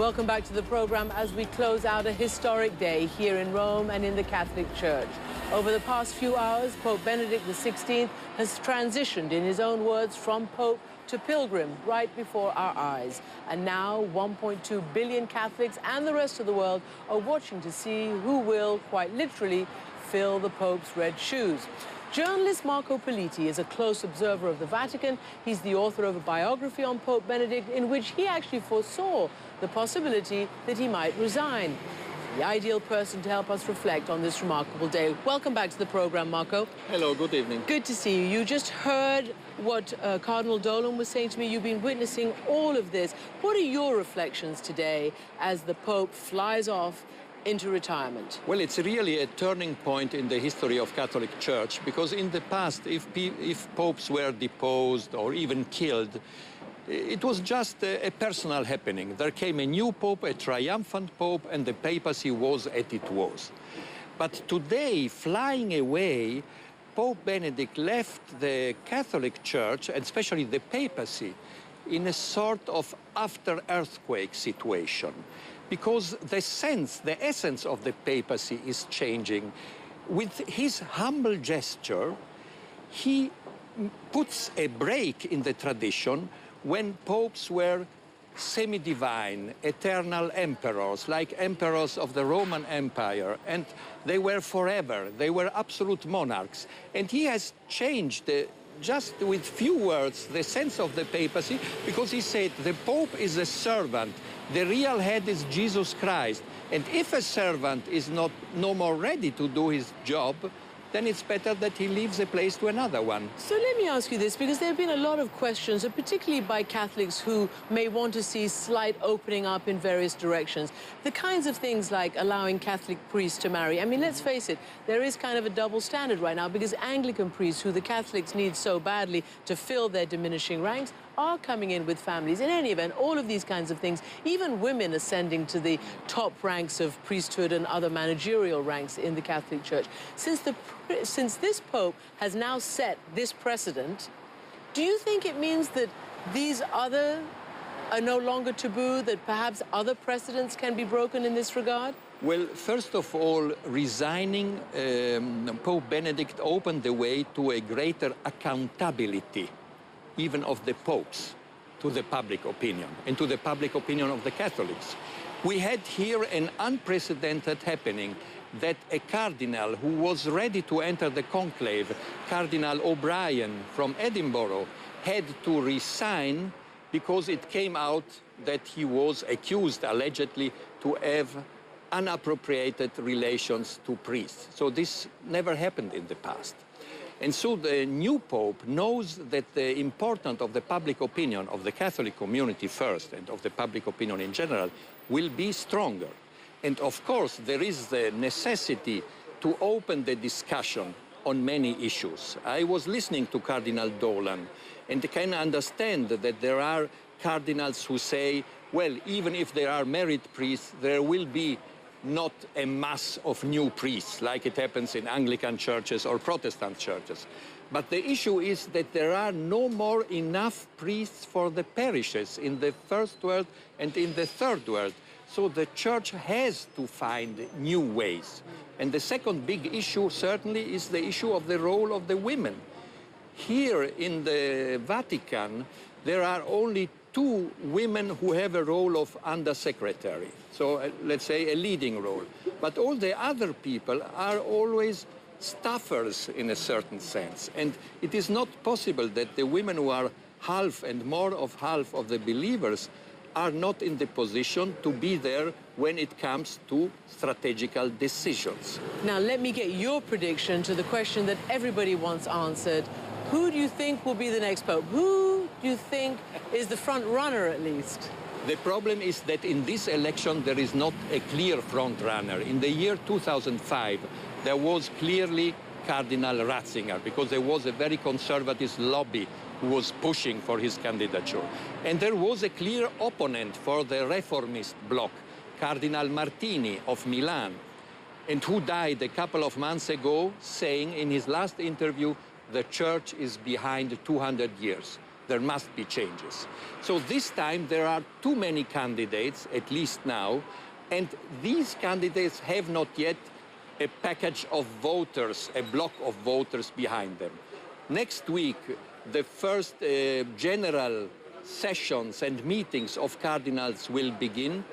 Welcome back to the program as we close out a historic day here in Rome and in the Catholic Church. Over the past few hours, Pope Benedict XVI has transitioned, in his own words, from Pope to pilgrim right before our eyes. And now 1.2 billion Catholics and the rest of the world are watching to see who will, quite literally, fill the Pope's red shoes. Journalist Marco Politi is a close observer of the Vatican. He's the author of a biography on Pope Benedict in which he actually foresaw the possibility that he might resign. The ideal person to help us reflect on this remarkable day. Welcome back to the program, Marco. Hello, good evening. Good to see you. You just heard what Cardinal Dolan was saying to me. You've been witnessing all of this. What are your reflections today as the Pope flies off into retirement? Well, it's really a turning point in the history of Catholic Church, because in the past, if popes were deposed or even killed, it was just a personal happening. There came a new pope, a triumphant pope, and the papacy was as it was. But today, flying away, Pope Benedict left the Catholic Church, and especially the papacy, in a sort of after-earthquake situation, because the essence of the papacy is changing. With his humble gesture, he puts a break in the tradition when popes were semi-divine, eternal emperors, like emperors of the Roman Empire, and they were forever, they were absolute monarchs. And he has changed, just with few words, the sense of the papacy, because he said the Pope is a servant, the real head is Jesus Christ, and if a servant is no more ready to do his job, then it's better that he leaves a place to another one. So let me ask you this, because there have been a lot of questions, particularly by Catholics who may want to see slight opening up in various directions. The kinds of things like allowing Catholic priests to marry. I mean, let's face it, there is kind of a double standard right now, because Anglican priests, who the Catholics need so badly to fill their diminishing ranks, are coming in with families. In any event, all of these kinds of things, even women ascending to the top ranks of priesthood and other managerial ranks in the Catholic Church. Since this Pope has now set this precedent, do you think it means that these other are no longer taboo, that perhaps other precedents can be broken in this regard? Well, first of all, resigning Pope Benedict opened the way to a greater accountability, even of the popes, to the public opinion, and to the public opinion of the Catholics. We had here an unprecedented happening, that a cardinal who was ready to enter the conclave, Cardinal O'Brien from Edinburgh, had to resign because it came out that he was accused, allegedly, to have unappropriated relations to priests. So this never happened in the past. And so the new Pope knows that the importance of the public opinion of the Catholic community first, and of the public opinion in general, will be stronger. And of course, there is the necessity to open the discussion on many issues. I was listening to Cardinal Dolan, and can understand that there are cardinals who say, well, even if there are married priests, there will be not a mass of new priests, like it happens in Anglican churches or Protestant churches. But the issue is that there are no more enough priests for the parishes in the first world and in the third world. So the Church has to find new ways. And the second big issue, certainly, is the issue of the role of the women. Here in the Vatican, there are only 2 women who have a role of undersecretary, so let's say a leading role. But all the other people are always staffers in a certain sense. And it is not possible that the women who are half and more of half of the believers are not in the position to be there when it comes to strategical decisions. Now, let me get your prediction to the question that everybody wants answered. Who do you think will be the next Pope? Who do you think is the front runner, at least? The problem is that in this election, there is not a clear front runner. In the year 2005, there was clearly Cardinal Ratzinger, because there was a very conservative lobby who was pushing for his candidature. And there was a clear opponent for the reformist bloc, Cardinal Martini of Milan, and who died a couple of months ago, saying in his last interview, the Church is behind 200 years. there must be changes. So this time there are too many candidates, at least now, and these candidates have not yet a package of voters, a block of voters behind them. Next week, the first general sessions and meetings of cardinals will begin.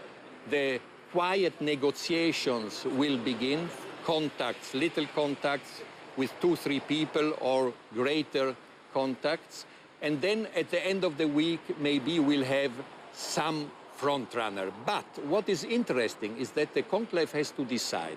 The quiet negotiations will begin, contacts, little contacts with 2-3 people or greater contacts. And then at the end of the week, maybe we'll have some front runner. But what is interesting is that the conclave has to decide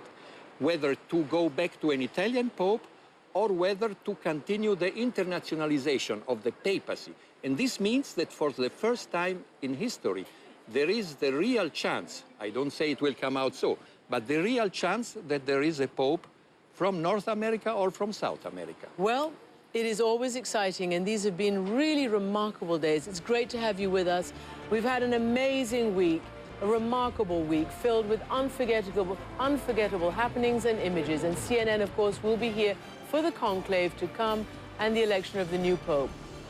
whether to go back to an Italian pope or whether to continue the internationalization of the papacy. And this means that for the first time in history, there is the real chance, I don't say it will come out so, but the real chance that there is a pope from North America or from South America. Well, it is always exciting, and these have been really remarkable days. It's great to have you with us. We've had an amazing week, a remarkable week filled with unforgettable happenings and images. And CNN, of course, will be here for the conclave to come and the election of the new pope.